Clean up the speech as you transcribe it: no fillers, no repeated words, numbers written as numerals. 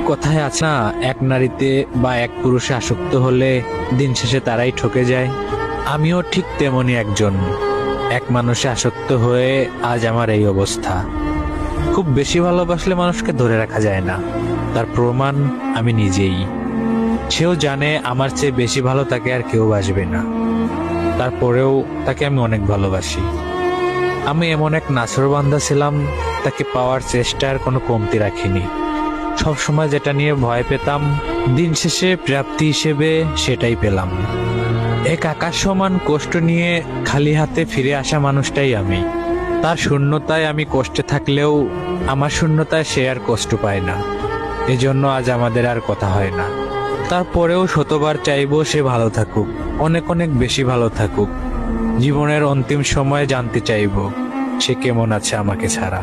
কথায় আছে না, এক নারীতে বা এক পুরুষে আসক্ত হলে দিন শেষে তারাই ঠকে যায়। আমিও ঠিক তেমনই একজন। এক মানুষে আসক্ত হয়ে আজ আমার এই অবস্থা। খুব বেশি ভালোবাসলে মানুষকে ধরে রাখা যায় না, তার প্রমাণ আমি নিজেই। সেও জানে আমার চেয়ে বেশি ভালো তাকে আর কেউ বাসবে না, তারপরেও তাকে আমি অনেক ভালোবাসি। আমি এমন এক নাছোড়বান্দা ছিলাম, তাকে পাওয়ার চেষ্টার কোনো কমতি রাখিনি। সব সময় যেটা নিয়ে ভয় পেতাম, দিন শেষে প্রাপ্তি হিসেবে সেটাই পেলাম। এক আকাশ সমান কষ্ট নিয়ে খালি হাতে ফিরে আসা মানুষটাই আমি। তার শূন্যতায় আমি কষ্টে থাকলেও আমার শূন্যতায় সে আর কষ্ট পায় না। এজন্য আজ আমাদের আর কথা হয় না। তারপরেও শতবার চাইবো সে ভালো থাকুক, অনেক অনেক বেশি ভালো থাকুক। জীবনের অন্তিম সময়ে জানতে চাইবো সে কেমন আছে আমাকে ছাড়া।